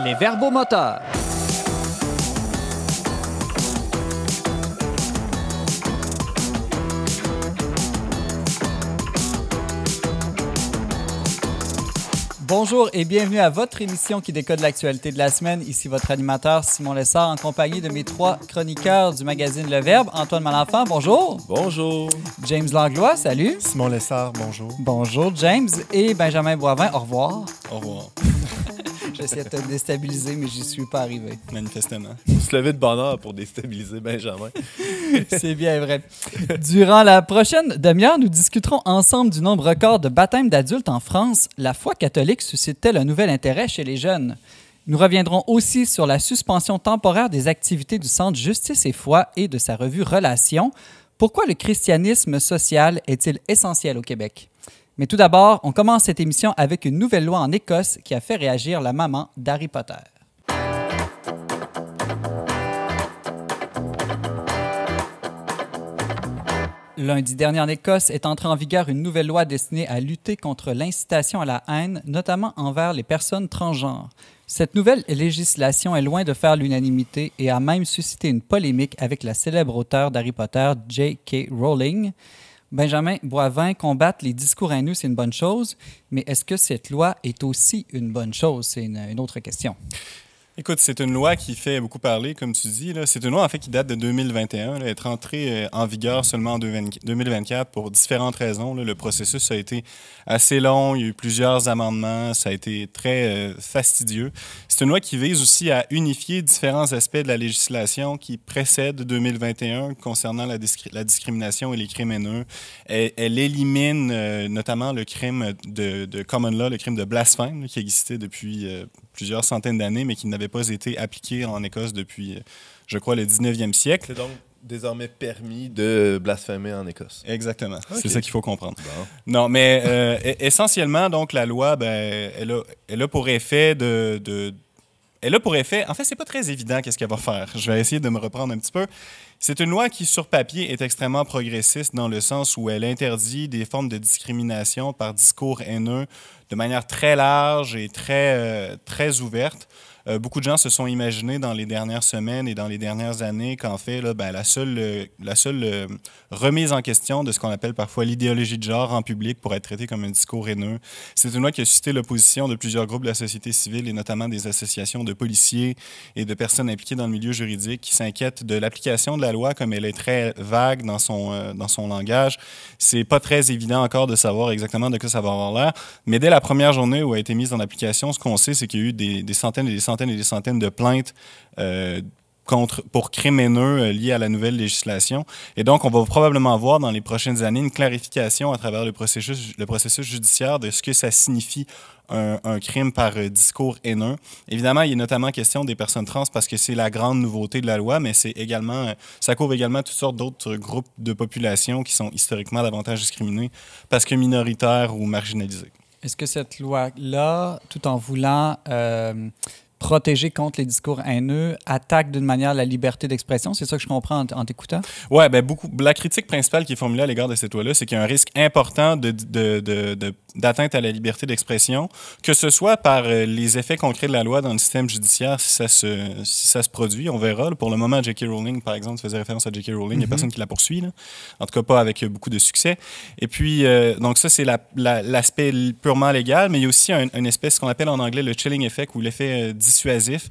Les verbomoteurs. Bonjour et bienvenue à votre émission qui décode l'actualité de la semaine. Ici votre animateur Simon Lessard en compagnie de mes trois chroniqueurs du magazine Le Verbe. Antoine Malenfant, bonjour. Bonjour. James Langlois, salut. Simon Lessard, bonjour. Bonjour James. Et Benjamin Boivin, au revoir. Au revoir. J'essaie de te déstabiliser, mais j'y suis pas arrivé. Manifestement. Se lever de bonne heure pour déstabiliser Benjamin. C'est bien vrai. Durant la prochaine demi-heure, nous discuterons ensemble du nombre record de baptêmes d'adultes en France. La foi catholique suscite-t-elle un nouvel intérêt chez les jeunes? Nous reviendrons aussi sur la suspension temporaire des activités du Centre Justice et Foi et de sa revue Relations. Pourquoi le christianisme social est-il essentiel au Québec? Mais tout d'abord, on commence cette émission avec une nouvelle loi en Écosse qui a fait réagir la maman d'Harry Potter. Lundi dernier en Écosse est entrée en vigueur une nouvelle loi destinée à lutter contre l'incitation à la haine, notamment envers les personnes transgenres. Cette nouvelle législation est loin de faire l'unanimité et a même suscité une polémique avec la célèbre auteure d'Harry Potter, J.K. Rowling. Benjamin Boivin, combattre les discours haineux, c'est une bonne chose, mais est-ce que cette loi est aussi une bonne chose? C'est une autre question. Écoute, c'est une loi qui fait beaucoup parler, comme tu dis. Là. C'est une loi, en fait, qui date de 2021. Elle est entrée en vigueur seulement en 2024 pour différentes raisons. Là. Le processus a été assez long. Il y a eu plusieurs amendements. Ça a été très fastidieux. C'est une loi qui vise aussi à unifier différents aspects de la législation qui précède 2021 concernant la discrimination et les crimes haineux. Elle élimine notamment le crime de common law, le crime de blasphème, là, qui existait depuis plusieurs centaines d'années, mais qui n'avait pas été appliqué en Écosse depuis, je crois, le 19e siècle. C'est donc désormais permis de blasphémer en Écosse. Exactement. Okay. C'est ça qu'il faut comprendre. Bon. Non, mais essentiellement, donc, la loi, elle a pour effet Elle a pour effet... En fait, c'est pas très évident qu'est-ce qu'elle va faire. Je vais essayer de me reprendre un petit peu. C'est une loi qui, sur papier, est extrêmement progressiste dans le sens où elle interdit des formes de discrimination par discours haineux de manière très large et très ouverte. Beaucoup de gens se sont imaginés dans les dernières semaines et dans les dernières années qu'en fait, là, la seule remise en question de ce qu'on appelle parfois l'idéologie de genre en public pourrait être traitée comme un discours haineux. C'est une loi qui a suscité l'opposition de plusieurs groupes de la société civile et notamment des associations de policiers et de personnes impliquées dans le milieu juridique qui s'inquiètent de l'application de la loi comme elle est très vague dans son langage. C'est pas très évident encore de savoir exactement de quoi ça va avoir l'air, mais dès la première journée où elle a été mise en application, ce qu'on sait, c'est qu'il y a eu des centaines et des centaines de plaintes pour crimes haineux liés à la nouvelle législation. Et donc, on va probablement voir dans les prochaines années une clarification à travers le processus judiciaire de ce que ça signifie un crime par discours haineux. Évidemment, il est notamment question des personnes trans parce que c'est la grande nouveauté de la loi, mais ça couvre également toutes sortes d'autres groupes de population qui sont historiquement davantage discriminés parce que minoritaires ou marginalisés. Est-ce que cette loi-là, tout en voulant protéger contre les discours haineux, attaque d'une manière la liberté d'expression? C'est ça que je comprends en t'écoutant? Oui, bien, la critique principale qui est formulée à l'égard de cette loi-là, c'est qu'il y a un risque important d'atteinte à la liberté d'expression, que ce soit par les effets concrets de la loi dans le système judiciaire, si ça se produit. On verra. Là, pour le moment, J.K. Rowling, par exemple, tu faisais référence à J.K. Rowling, il n'y a personne qui la poursuit. Là. En tout cas, pas avec beaucoup de succès. Et puis, donc ça, c'est l'aspect purement légal, mais il y a aussi une espèce, ce qu'on appelle en anglais le chilling effect, ou l'effet dissuasif.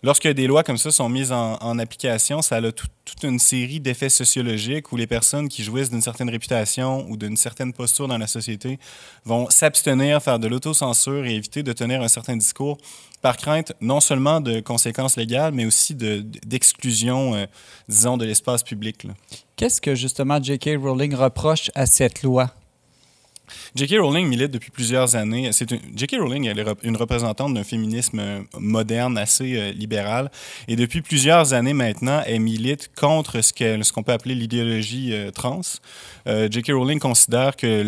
Lorsque des lois comme ça sont mises en application, ça a toute une série d'effets sociologiques où les personnes qui jouissent d'une certaine réputation ou d'une certaine posture dans la société vont s'abstenir, faire de l'autocensure et éviter de tenir un certain discours par crainte non seulement de conséquences légales, mais aussi d'exclusion, disons, de l'espace public. Là. Qu'est-ce que justement J.K. Rowling reproche à cette loi? J.K. Rowling milite depuis plusieurs années. J.K. Rowling elle est une représentante d'un féminisme moderne, assez libéral. Et depuis plusieurs années maintenant, elle milite contre ce qu'on peut appeler l'idéologie trans. J.K. Rowling considère que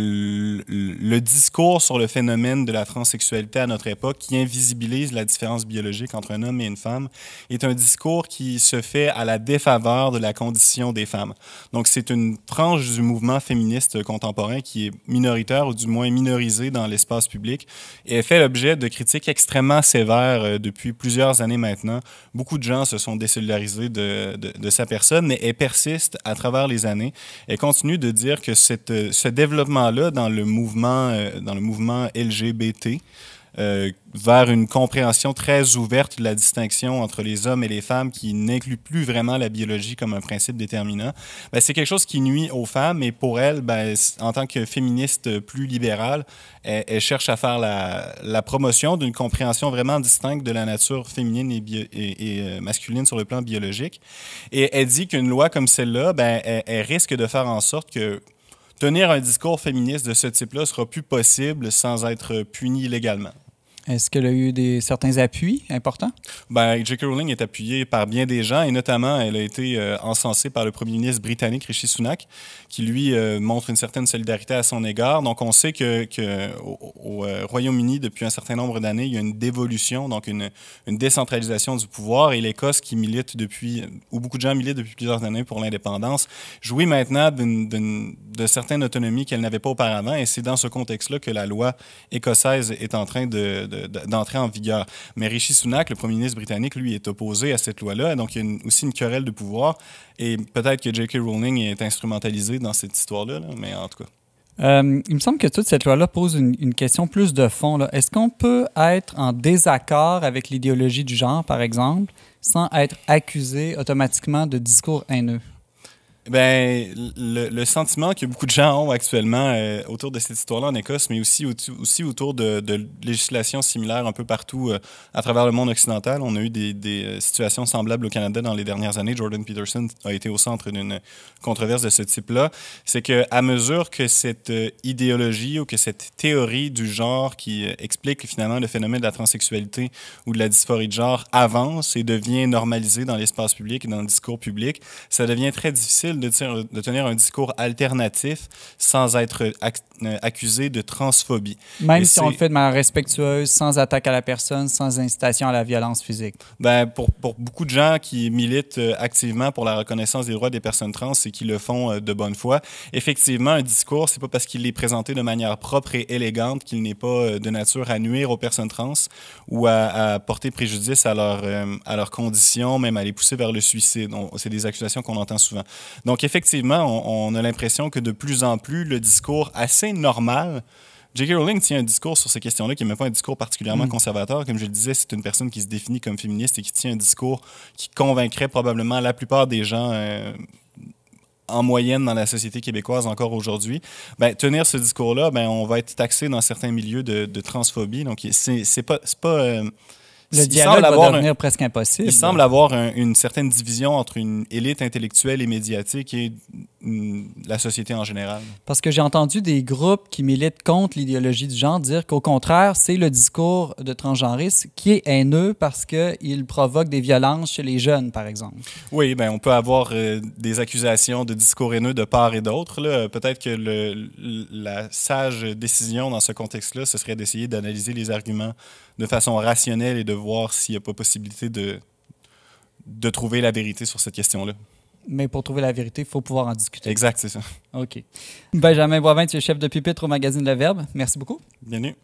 le discours sur le phénomène de la transsexualité à notre époque, qui invisibilise la différence biologique entre un homme et une femme, est un discours qui se fait à la défaveur de la condition des femmes. Donc, c'est une tranche du mouvement féministe contemporain qui est minoritaire minoritaire ou du moins minorisée dans l'espace public. Et elle fait l'objet de critiques extrêmement sévères depuis plusieurs années maintenant. Beaucoup de gens se sont désolidarisés de sa personne, mais elle persiste à travers les années. Elle continue de dire que ce développement-là dans le mouvement LGBT, vers une compréhension très ouverte de la distinction entre les hommes et les femmes qui n'inclut plus vraiment la biologie comme un principe déterminant, ben, c'est quelque chose qui nuit aux femmes et pour elle, ben, en tant que féministe plus libérale, elle cherche à faire la promotion d'une compréhension vraiment distincte de la nature féminine et masculine sur le plan biologique. Et elle dit qu'une loi comme celle-là, ben, elle risque de faire en sorte que tenir un discours féministe de ce type-là sera plus possible sans être puni légalement. Est-ce qu'elle a eu certains appuis importants? Ben, J.K. Rowling est appuyée par bien des gens et notamment, elle a été encensée par le premier ministre britannique Rishi Sunak, qui lui montre une certaine solidarité à son égard. Donc, on sait qu'au Royaume-Uni, depuis un certain nombre d'années, il y a une dévolution, donc une décentralisation du pouvoir et l'Écosse qui milite où beaucoup de gens militent depuis plusieurs années pour l'indépendance, jouit maintenant de certaines autonomies qu'elle n'avait pas auparavant et c'est dans ce contexte-là que la loi écossaise est en train d'entrer en vigueur. Mais Rishi Sunak, le premier ministre britannique, lui, est opposé à cette loi-là. Donc, il y a aussi une querelle de pouvoir. Et peut-être que J.K. Rowling est instrumentalisée dans cette histoire-là, là, mais en tout cas. Il me semble que toute cette loi-là pose une question plus de fond, là. Est-ce qu'on peut être en désaccord avec l'idéologie du genre, par exemple, sans être accusé automatiquement de discours haineux? Ben, le sentiment que beaucoup de gens ont actuellement autour de cette histoire-là en Écosse, mais aussi autour de législations similaires un peu partout à travers le monde occidental. On a eu des situations semblables au Canada dans les dernières années. Jordan Peterson a été au centre d'une controverse de ce type-là. C'est qu'à mesure que cette idéologie ou que cette théorie du genre qui explique finalement le phénomène de la transsexualité ou de la dysphorie de genre avance et devient normalisée dans l'espace public et dans le discours public, ça devient très difficile de tenir un discours alternatif sans être accusé de transphobie. Même si on le fait de manière respectueuse, sans attaque à la personne, sans incitation à la violence physique. Ben, pour beaucoup de gens qui militent activement pour la reconnaissance des droits des personnes trans et qui le font de bonne foi, effectivement, un discours, c'est pas parce qu'il est présenté de manière propre et élégante qu'il n'est pas de nature à nuire aux personnes trans ou à porter préjudice à leurs conditions, même à les pousser vers le suicide. C'est des accusations qu'on entend souvent. Donc, effectivement, on a l'impression que de plus en plus, le discours assez normal. J.K. Rowling tient un discours sur ces questions-là qui n'est même pas un discours particulièrement conservateur. Comme je le disais, c'est une personne qui se définit comme féministe et qui tient un discours qui convaincrait probablement la plupart des gens en moyenne dans la société québécoise encore aujourd'hui. Ben, tenir ce discours-là, ben, on va être taxé dans certains milieux de transphobie. Donc, c'est pas le dialogue va devenir presque impossible. Il semble avoir une certaine division entre une élite intellectuelle et médiatique et la société en général. Parce que j'ai entendu des groupes qui militent contre l'idéologie du genre dire qu'au contraire, c'est le discours de transgenrisme qui est haineux parce qu'il provoque des violences chez les jeunes, par exemple. Oui, ben on peut avoir des accusations de discours haineux de part et d'autre. Peut-être que la sage décision dans ce contexte-là, ce serait d'essayer d'analyser les arguments de façon rationnelle et de voir s'il n'y a pas possibilité de trouver la vérité sur cette question-là. Mais pour trouver la vérité, il faut pouvoir en discuter. Exact, c'est ça. OK. Benjamin Boivin, tu es chef de pupitre au magazine Le Verbe. Merci beaucoup. Bienvenue.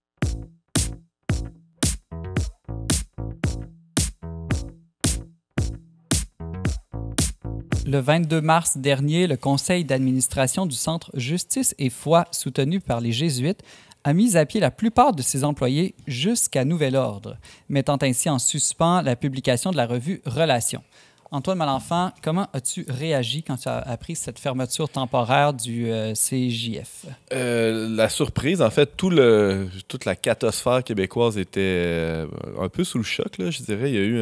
Le 22 mars dernier, le conseil d'administration du Centre Justice et Foi, soutenu par les Jésuites, a mis à pied la plupart de ses employés jusqu'à nouvel ordre, mettant ainsi en suspens la publication de la revue Relations. Antoine Malenfant, comment as-tu réagi quand tu as appris cette fermeture temporaire du CJF? La surprise, en fait, toute la catosphère québécoise était un peu sous le choc, là, je dirais. Il y a eu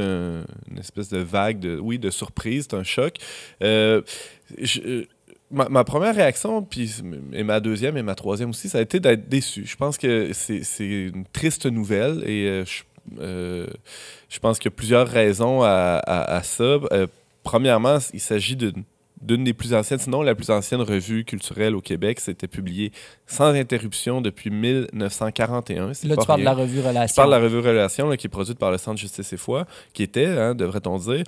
une espèce de vague de surprise, c'est un choc. Ma première réaction, et ma deuxième et ma troisième aussi, ça a été d'être déçu. Je pense que c'est une triste nouvelle et je pense qu'il y a plusieurs raisons à ça. Premièrement, il s'agit d'une des plus anciennes, sinon la plus ancienne revue culturelle au Québec. C'était publié sans interruption depuis 1941. Là, tu parles de la revue Relations. Je parle de la revue Relations, là, qui est produite par le Centre Justice et Foi, qui était, devrait-on dire.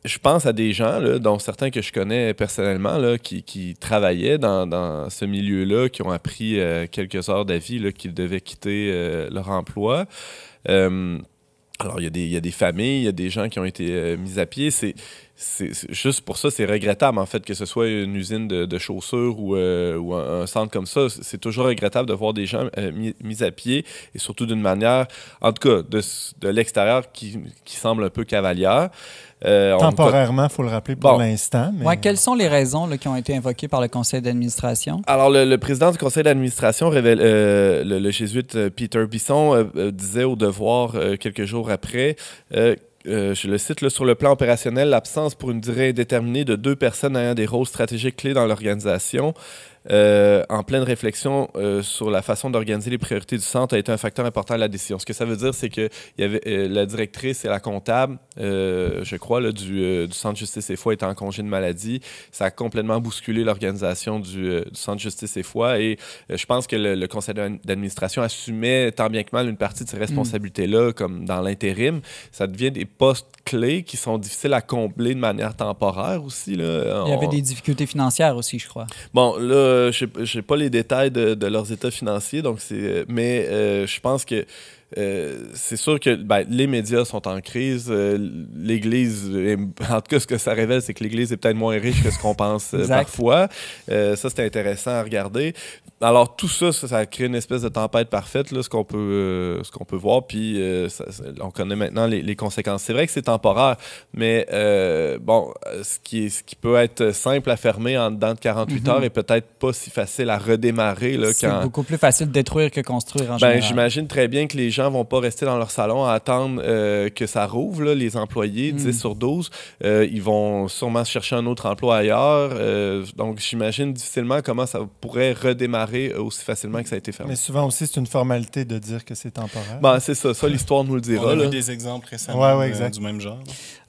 je pense à des gens, là, dont certains que je connais personnellement, là, qui travaillaient dans ce milieu-là, qui ont appris quelques heures d'avis là, qu'ils devaient quitter leur emploi. Alors, il y a des familles, il y a des gens qui ont été mis à pied. Juste pour ça, c'est regrettable, en fait, que ce soit une usine de chaussures ou un centre comme ça. C'est toujours regrettable de voir des gens mis à pied, et surtout d'une manière, en tout cas, de l'extérieur, qui semble un peu cavalière. Temporairement, il faut le rappeler pour l'instant. Mais... Ouais, quelles sont les raisons là, qui ont été invoquées par le conseil d'administration? Alors, le président du conseil d'administration, le jésuite Peter Bisson, disait au Devoir quelques jours après... je le cite, là, sur le plan opérationnel, l'absence pour une durée indéterminée de 2 personnes ayant des rôles stratégiques clés dans l'organisation, en pleine réflexion sur la façon d'organiser les priorités du centre, a été un facteur important de la décision. Ce que ça veut dire, c'est qu'il y avait la directrice et la comptable, je crois, là, du centre Justice et Foi étant en congé de maladie. Ça a complètement bousculé l'organisation du centre Justice et Foi, et je pense que le conseil d'administration assumait tant bien que mal une partie de ces responsabilités-là, comme dans l'intérim. Ça devient des postes clés qui sont difficiles à combler de manière temporaire aussi. Là. Il y avait des difficultés financières aussi, je crois. Bon, là, je n'ai pas les détails de leurs états financiers, donc mais je pense que c'est sûr que les médias sont en crise. L'Église, en tout cas, ce que ça révèle, c'est que l'Église est peut-être moins riche que ce qu'on pense parfois. Ça, c'est intéressant à regarder. Alors, tout ça, ça crée une espèce de tempête parfaite, là, ce qu'on peut voir. Puis, on connaît maintenant les conséquences. C'est vrai que c'est temporaire, mais ce qui peut être simple à fermer en dedans de 48 heures est peut-être pas si facile à redémarrer. Là, c'est beaucoup plus facile de détruire que construire en général. J'imagine très bien que les gens vont pas rester dans leur salon à attendre que ça rouvre, là, les employés, 10 sur 12. Ils vont sûrement chercher un autre emploi ailleurs. Donc, j'imagine difficilement comment ça pourrait redémarrer aussi facilement que ça a été fermé. Mais souvent aussi, c'est une formalité de dire que c'est temporaire. C'est ça. Ça, l'histoire nous le dira. On a vu des exemples récemment du même genre.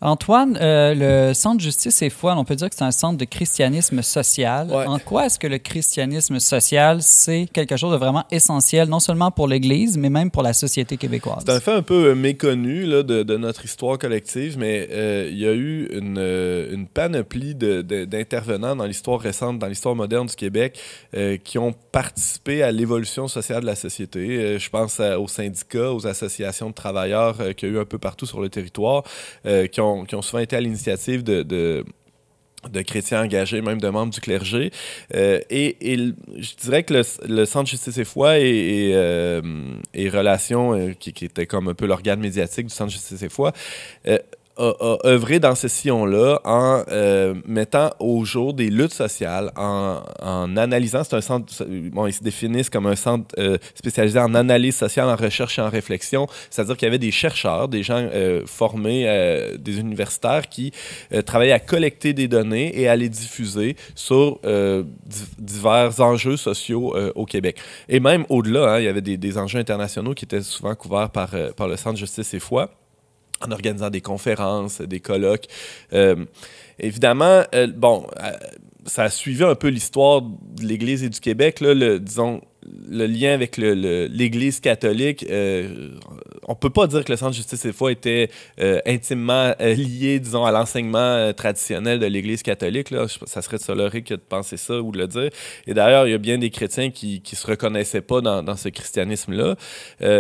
Antoine, le Centre Justice et Foi, on peut dire que c'est un centre de christianisme social. Ouais. En quoi est-ce que le christianisme social, c'est quelque chose de vraiment essentiel, non seulement pour l'Église, mais même pour la société québécoise? C'est un fait un peu méconnu là, de notre histoire collective, mais il y a eu une panoplie d'intervenants dans l'histoire récente, dans l'histoire moderne du Québec, qui ont participé à l'évolution sociale de la société. Je pense aux syndicats, aux associations de travailleurs qu'il y a eu un peu partout sur le territoire, qui ont souvent été à l'initiative de chrétiens engagés, même de membres du clergé. Et je dirais que le Centre Justice et Foi et Relations, qui était comme un peu l'organe médiatique du Centre Justice et Foi, a œuvré dans ce sillon-là en mettant au jour des luttes sociales, en analysant. C'est un centre, ils se définissent comme un centre spécialisé en analyse sociale, en recherche et en réflexion. C'est-à-dire qu'il y avait des chercheurs, des gens formés, des universitaires qui travaillaient à collecter des données et à les diffuser sur divers enjeux sociaux au Québec. Et même au-delà, il y avait des enjeux internationaux qui étaient souvent couverts par le Centre Justice et Foi, en organisant des conférences, des colloques. Évidemment, ça a suivi un peu l'histoire de l'Église et du Québec, là, disons, le lien avec l'Église catholique. On peut pas dire que le Centre Justice et Foi était intimement lié, disons, à l'enseignement traditionnel de l'Église catholique. Là. Ça serait de se leurrer que de penser ça ou de le dire. Et d'ailleurs, il y a bien des chrétiens qui se reconnaissaient pas dans ce christianisme-là.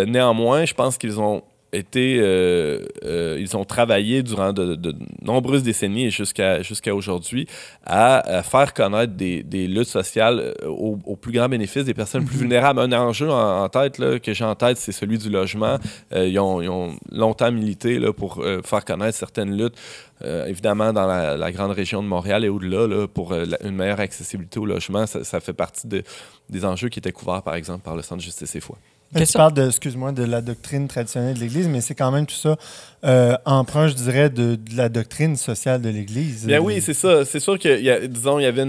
Néanmoins, je pense qu'ils ont ils ont travaillé durant de nombreuses décennies et jusqu'à aujourd'hui à faire connaître des luttes sociales au plus grand bénéfice des personnes plus vulnérables. Un enjeu en tête là, que j'ai en tête, c'est celui du logement. Ils ont longtemps milité là, pour faire connaître certaines luttes, évidemment dans la grande région de Montréal et au-delà, là, pour une meilleure accessibilité au logement. Ça fait partie des enjeux qui étaient couverts, par exemple, par le Centre Justice et Foi. Tu parles de la doctrine traditionnelle de l'Église, mais c'est quand même tout ça emprunt, je dirais, de la doctrine sociale de l'Église. Bien oui, c'est ça. C'est sûr qu'il y avait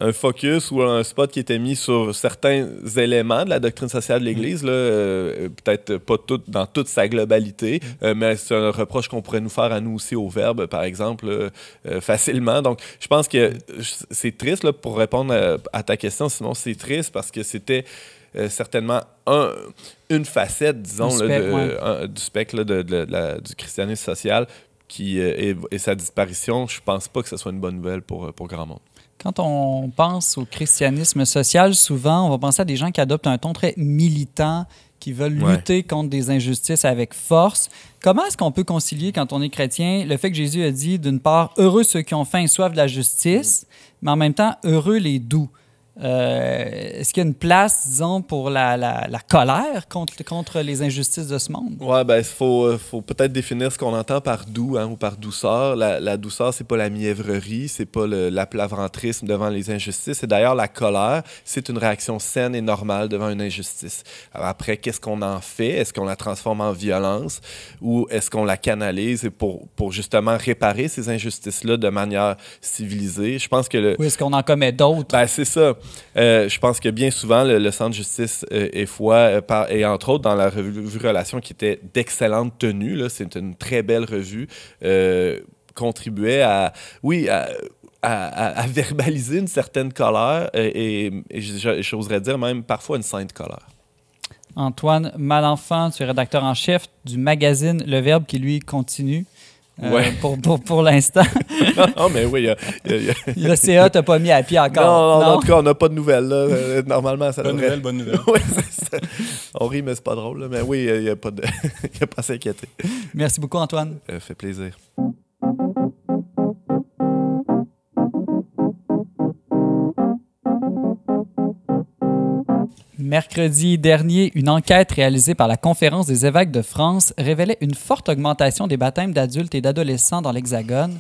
un focus ou un spot qui était mis sur certains éléments de la doctrine sociale de l'Église, peut-être pas dans toute sa globalité, mais c'est un reproche qu'on pourrait nous faire à nous aussi au Verbe, par exemple, facilement. Donc, je pense que c'est triste, là, pour répondre à ta question, sinon c'est triste parce que c'était certainement une facette, disons, du spectre là, du christianisme social et sa disparition, je pense pas que ce soit une bonne nouvelle pour grand monde. Quand on pense au christianisme social, souvent, on va penser à des gens qui adoptent un ton très militant, qui veulent lutter contre des injustices avec force. Comment est-ce qu'on peut concilier, quand on est chrétien, le fait que Jésus a dit, d'une part, « Heureux ceux qui ont faim et soif de la justice », mais en même temps, « Heureux les doux ». Est-ce qu'il y a une place, disons, pour la colère contre les injustices de ce monde? Oui, ben il faut peut-être définir ce qu'on entend par doux ou par douceur. La douceur, c'est pas la mièvrerie, c'est pas l'aplaventrisme devant les injustices. Et d'ailleurs, la colère, c'est une réaction saine et normale devant une injustice. Alors après, qu'est-ce qu'on en fait? Est-ce qu'on la transforme en violence ou est-ce qu'on la canalise pour justement réparer ces injustices-là de manière civilisée? Je pense que Ou est-ce qu'on en commet d'autres? Ben, c'est ça. Je pense que bien souvent, le Centre de justice et foi, et entre autres dans la revue Relation, qui était d'excellente tenue, là, c'est une très belle revue, contribuait à verbaliser une certaine colère et j'oserais dire même parfois une sainte colère. Antoine Malenfant, tu es rédacteur en chef du magazine Le Verbe qui, lui, continue. Pour l'instant. Non, mais oui, le CA t'a pas mis à pied encore. Non, en tout cas, on n'a pas de nouvelles. Là. Normalement, ça devrait... Bonne nouvelle. Oui, c'est ça. On rit, mais c'est pas drôle. Là. Mais oui, il n'y a pas à s'inquiéter. Merci beaucoup, Antoine. Ça fait plaisir. Mercredi dernier, une enquête réalisée par la Conférence des évêques de France révélait une forte augmentation des baptêmes d'adultes et d'adolescents dans l'Hexagone.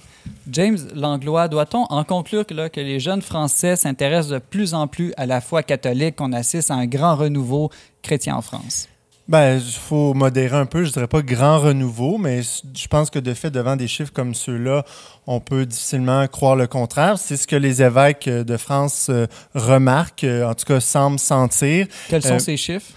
James Langlois, doit-on en conclure que les jeunes Français s'intéressent de plus en plus à la foi catholique, qu'on assiste à un grand renouveau chrétien en France? Ben, il faut modérer un peu. Je dirais pas grand renouveau, mais je pense que de fait, devant des chiffres comme ceux-là, on peut difficilement croire le contraire. C'est ce que les évêques de France remarquent, en tout cas semblent sentir. Quels sont ces chiffres?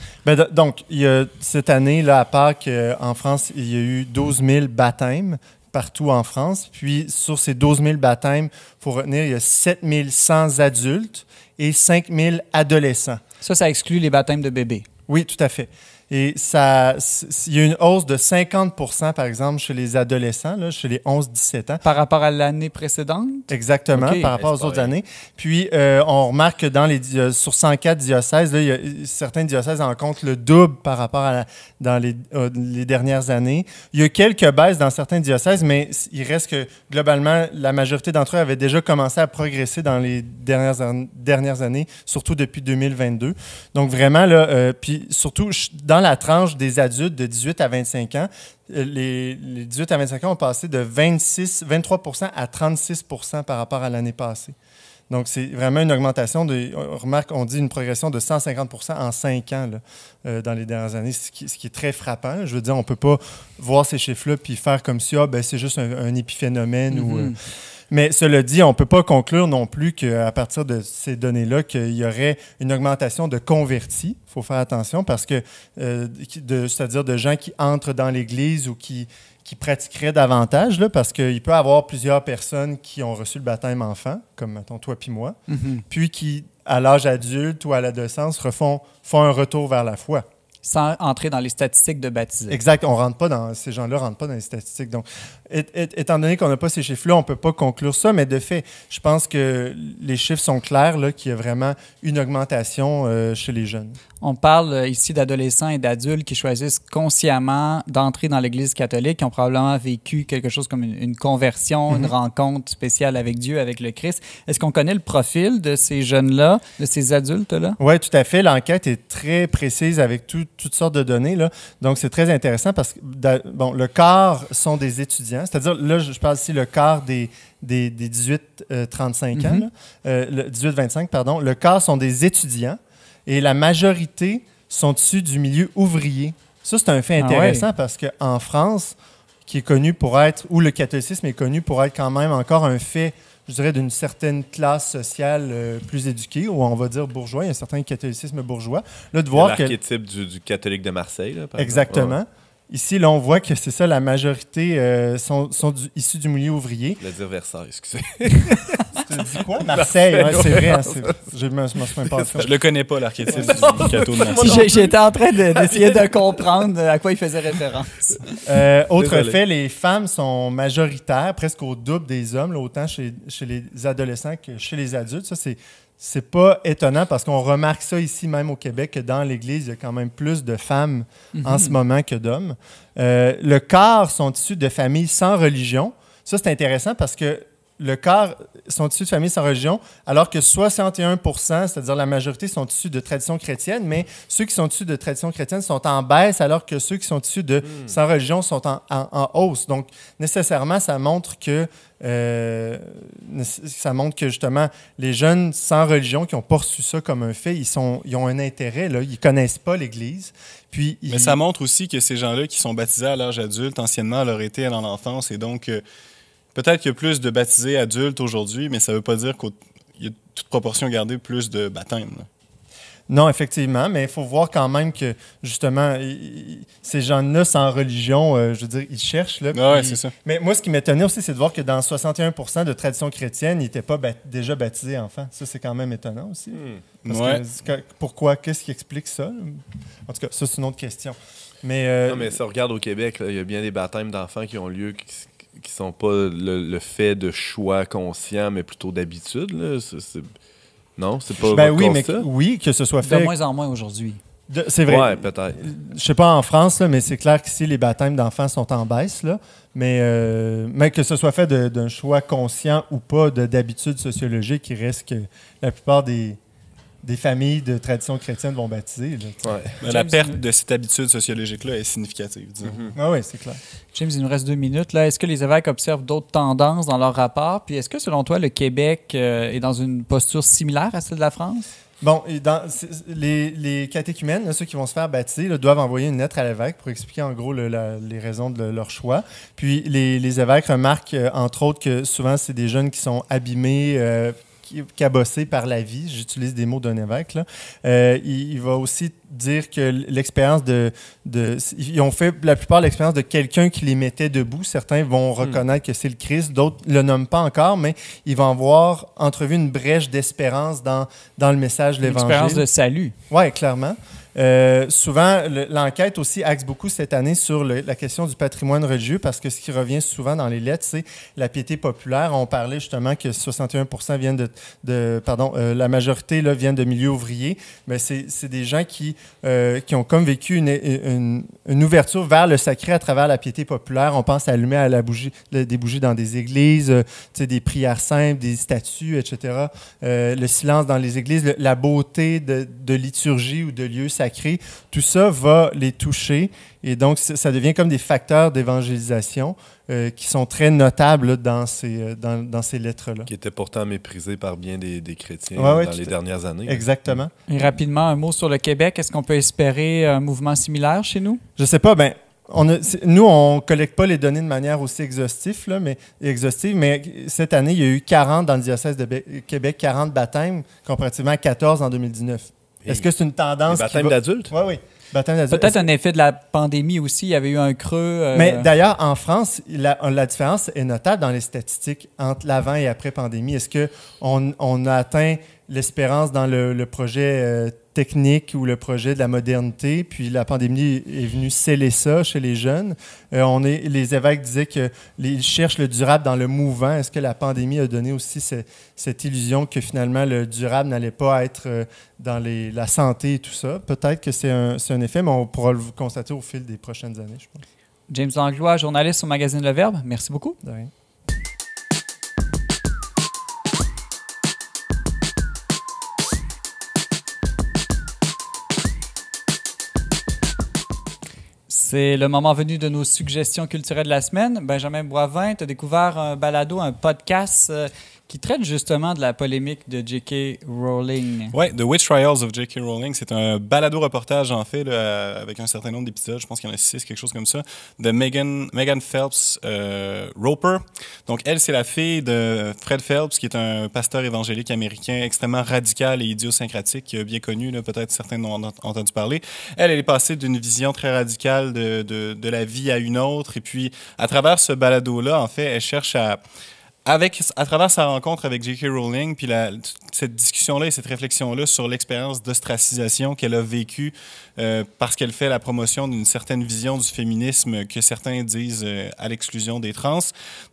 Donc, il y a, cette année, là, à Pâques, en France, il y a eu 12 000 baptêmes partout en France. Puis, sur ces 12 000 baptêmes, il faut retenir, il y a 7 100 adultes et 5 000 adolescents. Ça exclut les baptêmes de bébés. Oui, tout à fait. Et il y a une hausse de 50 %, par exemple, chez les adolescents, là, chez les 11-17 ans. Par rapport à l'année précédente? Exactement, Okay. par rapport aux autres années. Puis, on remarque que sur 104 diocèses, là, certains diocèses en comptent le double par rapport dans les dernières années. Il y a quelques baisses dans certains diocèses, mais il reste que, globalement, la majorité d'entre eux avaient déjà commencé à progresser dans les dernières années, surtout depuis 2022. Donc, vraiment, là, puis surtout, dans la tranche des adultes de 18 à 25 ans, les 18 à 25 ans ont passé de 23 % à 36 % par rapport à l'année passée. Donc, c'est vraiment une augmentation on dit une progression de 150 % en 5 ans là, dans les dernières années, ce qui est très frappant. Je veux dire, on ne peut pas voir ces chiffres-là puis faire comme si c'est juste un épiphénomène ou... Mais cela dit, on ne peut pas conclure non plus qu'à partir de ces données-là, qu'il y aurait une augmentation de convertis. Il faut faire attention parce que, c'est-à-dire de gens qui entrent dans l'Église ou qui pratiqueraient davantage, là, parce qu'il peut y avoir plusieurs personnes qui ont reçu le baptême enfant, comme mettons toi puis moi, puis qui, à l'âge adulte ou à l'adolescence, font un retour vers la foi. Sans entrer dans les statistiques de baptisés. Exact. Ces gens-là ne rentrent pas dans les statistiques. Donc, étant donné qu'on n'a pas ces chiffres-là, on ne peut pas conclure ça, mais de fait, je pense que les chiffres sont clairs, là, qu'il y a vraiment une augmentation chez les jeunes. On parle ici d'adolescents et d'adultes qui choisissent consciemment d'entrer dans l'Église catholique, qui ont probablement vécu quelque chose comme une conversion, une rencontre spéciale avec Dieu, avec le Christ. Est-ce qu'on connaît le profil de ces jeunes-là, de ces adultes-là? Oui, tout à fait. L'enquête est très précise avec toutes sortes de données, là. Donc, c'est très intéressant parce que le quart sont des étudiants. C'est-à-dire, là, je parle ici le quart des 18-35 ans, le 18-25, pardon. Le quart sont des étudiants. Et la majorité sont issus du milieu ouvrier. Ça, c'est un fait intéressant parce qu'en France, qui est connu pour être, où le catholicisme est connu pour être quand même encore un fait, je dirais, d'une certaine classe sociale plus éduquée, ou on va dire bourgeois, il y a un certain catholicisme bourgeois. Là, de voir l'archétype du catholique de Marseille, là, par exactement. exemple. ici, là, on voit que c'est ça, la majorité sont issus du milieu ouvrier. Je voulais dire Versailles, excusez. Tu dis quoi? Marseille, ouais, c'est vrai. Hein, je m'en souviens pas. Je le connais pas, l'archétype du Cato de Marseille. J'étais en train d'essayer de comprendre à quoi il faisait référence. Autre Désolé. fait, les femmes sont majoritaires, presque au double des hommes, là, autant chez les adolescents que chez les adultes. Ça, c'est pas étonnant parce qu'on remarque ça ici, même au Québec, que dans l'Église, il y a quand même plus de femmes en ce moment que d'hommes. Le quart sont issus de familles sans religion. Ça, c'est intéressant parce que le quart sont issus de familles sans religion, alors que 61%, c'est-à-dire la majorité, sont issus de tradition chrétienne, mais ceux qui sont issus de tradition chrétienne sont en baisse, alors que ceux qui sont issus de sans religion sont en hausse. Donc, nécessairement, ça montre que justement, les jeunes sans religion qui ont pas reçu ça comme un fait, ils ont un intérêt, là, ils connaissent pas l'Église. Puis, Mais ça montre aussi que ces gens-là qui sont baptisés à l'âge adulte, anciennement, leur été dans l'enfance, et donc peut-être qu'il y a plus de baptisés adultes aujourd'hui, mais ça ne veut pas dire qu'il y a toute proportion gardée plus de baptêmes. Là. Non, effectivement, mais il faut voir quand même que, justement, ces gens-là sans religion, je veux dire, ils cherchent. Là, Oui, c'est ça. Mais moi, ce qui m'étonnait aussi, c'est de voir que dans 61% de tradition chrétienne, ils n'étaient pas déjà baptisés enfants. Ça, c'est quand même étonnant aussi. Parce que, pourquoi? Qu'est-ce qui explique ça? En tout cas, ça, c'est une autre question. Mais, Non, mais ça, regarde au Québec, là, il y a bien des baptêmes d'enfants qui ont lieu qui sont pas le fait de choix conscient, mais plutôt d'habitude. Là. Non, c'est pas ben votre oui, mais constat? oui, que ce soit De fait. moins en moins aujourd'hui. C'est vrai. Ouais, peut-être. Je sais pas en France, là, mais c'est clair qu'ici, les baptêmes d'enfants sont en baisse. Là. Mais que ce soit fait d'un choix conscient ou pas d'habitude sociologique, il reste que la plupart des familles de tradition chrétienne vont baptiser. Là, Ouais. Mais la perte de cette habitude sociologique-là est significative, disons. Ah oui, c'est clair. James, il nous reste 2 minutes. Là. Est-ce que les évêques observent d'autres tendances dans leur rapport? Puis est-ce que, selon toi, le Québec est dans une posture similaire à celle de la France? Bon, et les catéchumènes, là, ceux qui vont se faire baptiser, là, doivent envoyer une lettre à l'évêque pour expliquer en gros les raisons de leur choix. Puis les évêques remarquent, entre autres, que souvent, c'est des jeunes qui sont abîmés, cabossés par la vie. J'utilise des mots d'un évêque. Là. Il va aussi dire que l'expérience ils ont fait la plupart l'expérience de quelqu'un qui les mettait debout. Certains vont reconnaître que c'est le Christ, d'autres ne le nomment pas encore, mais ils vont avoir entrevu une brèche d'espérance dans le message de l'Évangile. L'expérience de salut. Oui, clairement. Souvent, l'enquête aussi axe beaucoup cette année sur la question du patrimoine religieux parce que ce qui revient souvent dans les lettres, c'est la piété populaire. On parlait justement que 61% viennent la majorité là, viennent de milieux ouvriers. Mais c'est des gens qui ont comme vécu une ouverture vers le sacré à travers la piété populaire. On pense à allumer des bougies dans des églises, des prières simples, des statues, etc. Le silence dans les églises, la beauté de liturgie ou de lieux sacrés. Tout ça va les toucher et donc ça devient comme des facteurs d'évangélisation qui sont très notables là, dans ces lettres-là. Qui étaient pourtant méprisés par bien des chrétiens dans les dernières années. Exactement. Et rapidement, un mot sur le Québec. Est-ce qu'on peut espérer un mouvement similaire chez nous? Je sais pas, nous, on ne collecte pas les données de manière aussi exhaustive, mais cette année, il y a eu 40 dans le diocèse de Québec, 40 baptêmes, comparativement à 14 en Et 2019. Est-ce que c'est une tendance? baptême d'adultes? Oui. Baptême d'adultes. Peut-être un effet de la pandémie aussi. Il y avait eu un creux. Mais d'ailleurs, en France, la différence est notable dans les statistiques entre l'avant et après pandémie. Est-ce qu'on a atteint l'espérance dans le projet technique ou le projet de la modernité, puis la pandémie est venue sceller ça chez les jeunes? Les évêques disaient qu'ils cherchent le durable dans le mouvant. Est-ce que la pandémie a donné aussi cette illusion que finalement le durable n'allait pas être dans la santé et tout ça? Peut-être que c'est un effet, mais on pourra le constater au fil des prochaines années, je pense. James Langlois, journaliste au magazine Le Verbe. Merci beaucoup. De rien. C'est le moment venu de nos suggestions culturelles de la semaine. Benjamin Boivin, tu as découvert un balado, un podcast qui traite justement de la polémique de J.K. Rowling. Oui, The Witch Trials of J.K. Rowling, c'est un balado-reportage, en fait, là, avec un certain nombre d'épisodes, je pense qu'il y en a 6, quelque chose comme ça, de Megan Phelps Roper. Donc, elle, c'est la fille de Fred Phelps, qui est un pasteur évangélique américain extrêmement radical et idiosyncratique, bien connu, là, peut-être certains en ont entendu parler. Elle est passée d'une vision très radicale de la vie à une autre, et puis, à travers ce balado-là, en fait, elle cherche à travers sa rencontre avec J.K. Rowling, puis cette discussion-là et cette réflexion-là sur l'expérience d'ostracisation qu'elle a vécue parce qu'elle fait la promotion d'une certaine vision du féminisme que certains disent à l'exclusion des trans.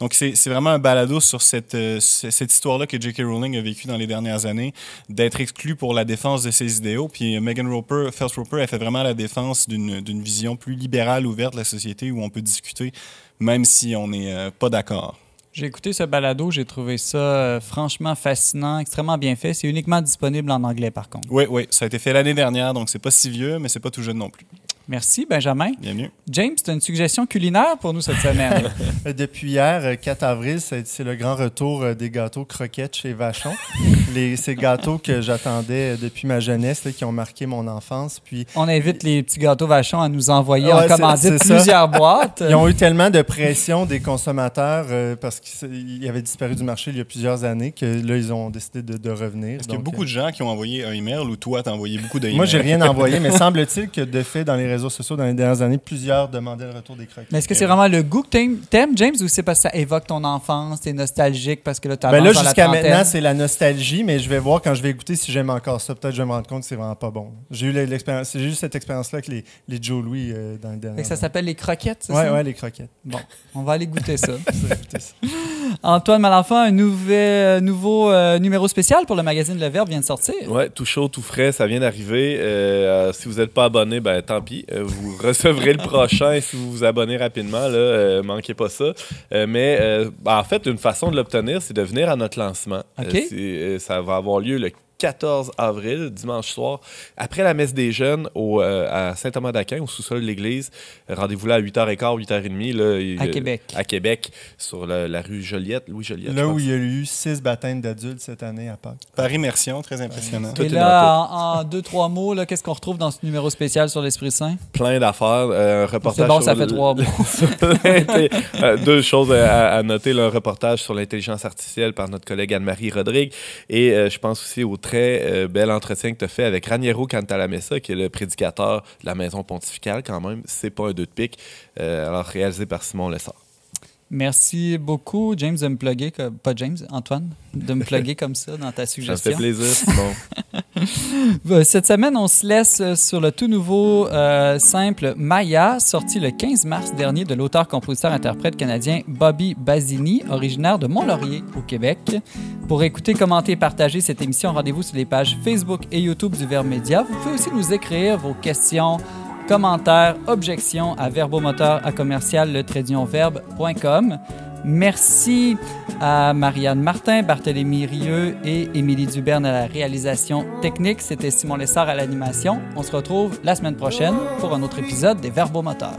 Donc, c'est vraiment un balado sur cette histoire-là que J.K. Rowling a vécue dans les dernières années, d'être exclue pour la défense de ses idéaux. Puis Megan Phelps Roper, elle fait vraiment la défense d'une vision plus libérale, ouverte de la société où on peut discuter, même si on n'est pas d'accord. J'ai écouté ce balado, j'ai trouvé ça franchement fascinant, extrêmement bien fait. C'est uniquement disponible en anglais, par contre. Oui, ça a été fait l'année dernière, donc c'est pas si vieux, mais c'est pas tout jeune non plus. Merci, Benjamin. Bienvenue. James, tu as une suggestion culinaire pour nous cette semaine? Depuis hier, 4 avril, c'est le grand retour des gâteaux croquettes chez Vachon. Ces gâteaux que j'attendais depuis ma jeunesse, là, qui ont marqué mon enfance. Puis, on invite les petits gâteaux Vachon à nous envoyer en commandite plusieurs boîtes. Ils ont eu tellement de pression des consommateurs parce qu'ils avaient disparu du marché il y a plusieurs années que là, ils ont décidé de revenir. Est-ce qu'il y a beaucoup de gens qui ont envoyé un email ou toi, t'as envoyé beaucoup d'emails? Moi, j'ai rien envoyé, mais semble-t-il que de fait, dans les réseaux sociaux, dans les dernières années, plusieurs demandaient le retour des croquettes. Mais est-ce que c'est vraiment le goût que t'aimes, James, ou c'est parce que ça évoque ton enfance, t'es nostalgique parce que là, t'as là, jusqu'à maintenant, c'est la nostalgie, mais je vais voir quand je vais goûter si j'aime encore ça. Peut-être que je vais me rendre compte que c'est vraiment pas bon. J'ai eu cette expérience-là avec les Joe Louis dans le dernier. Ça s'appelle les croquettes, c'est ça? Oui, les croquettes. Bon, on va aller goûter ça. Antoine Malenfant, un nouveau numéro spécial pour le magazine Le Verbe vient de sortir. Oui, tout chaud, tout frais, ça vient d'arriver. Si vous n'êtes pas abonné, ben tant pis. Vous recevrez le prochain si vous vous abonnez rapidement. Manquez pas ça. En fait, une façon de l'obtenir, c'est de venir à notre lancement. Okay. Ça va avoir lieu le 14 avril, dimanche soir, après la messe des jeunes à Saint-Thomas-d'Aquin, au sous-sol de l'église. Rendez-vous là à 8h15, 8h30. Là, à Québec. À Québec, sur la rue Joliette, Louis Joliette. Là où il y a eu 6 baptêmes d'adultes cette année à Pâques. Par immersion, très impressionnant. Et là, en 2-3 mots, là, qu'est-ce qu'on retrouve dans ce numéro spécial sur l'Esprit Saint? Plein d'affaires. Un reportage c'est bon, ça fait 3 mots. 2 choses à noter. Là, un reportage sur l'intelligence artificielle par notre collègue Anne-Marie Rodrigue. Et je pense aussi au très bel entretien que tu as fait avec Raniero Cantalamessa, qui est le prédicateur de la Maison pontificale quand même. C'est pas un 2 de pique. Alors, réalisé par Simon Lessard. Merci beaucoup, James, de me plugger, pas James, Antoine, de me plugger comme ça dans ta suggestion. Ça me fait plaisir, Simon. Cette semaine, on se laisse sur le tout nouveau simple Maya, sorti le 15 mars dernier de l'auteur-compositeur-interprète canadien Bobby Basini, originaire de Mont-Laurier, au Québec. Pour écouter, commenter et partager cette émission, rendez-vous sur les pages Facebook et YouTube du Verbe Média. Vous pouvez aussi nous écrire vos questions, commentaires, objections à verbomoteur@le-verbe.com. Merci à Marianne Martin, Barthélémy Rieux et Émilie Duberne à la réalisation technique. C'était Simon Lessard à l'animation. On se retrouve la semaine prochaine pour un autre épisode des Verbomoteurs.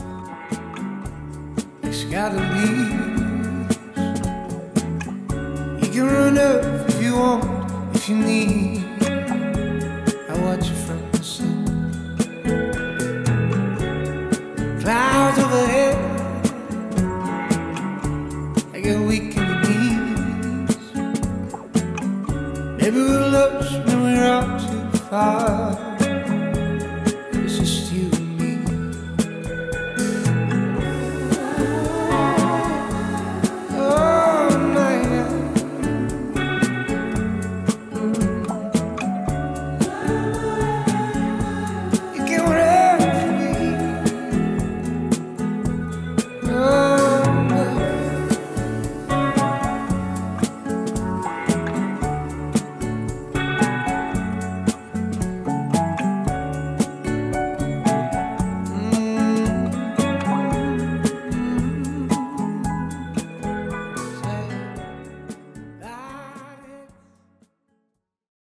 Clouds overhead, I get weak in the knees. Maybe we'll lose when we're out too far.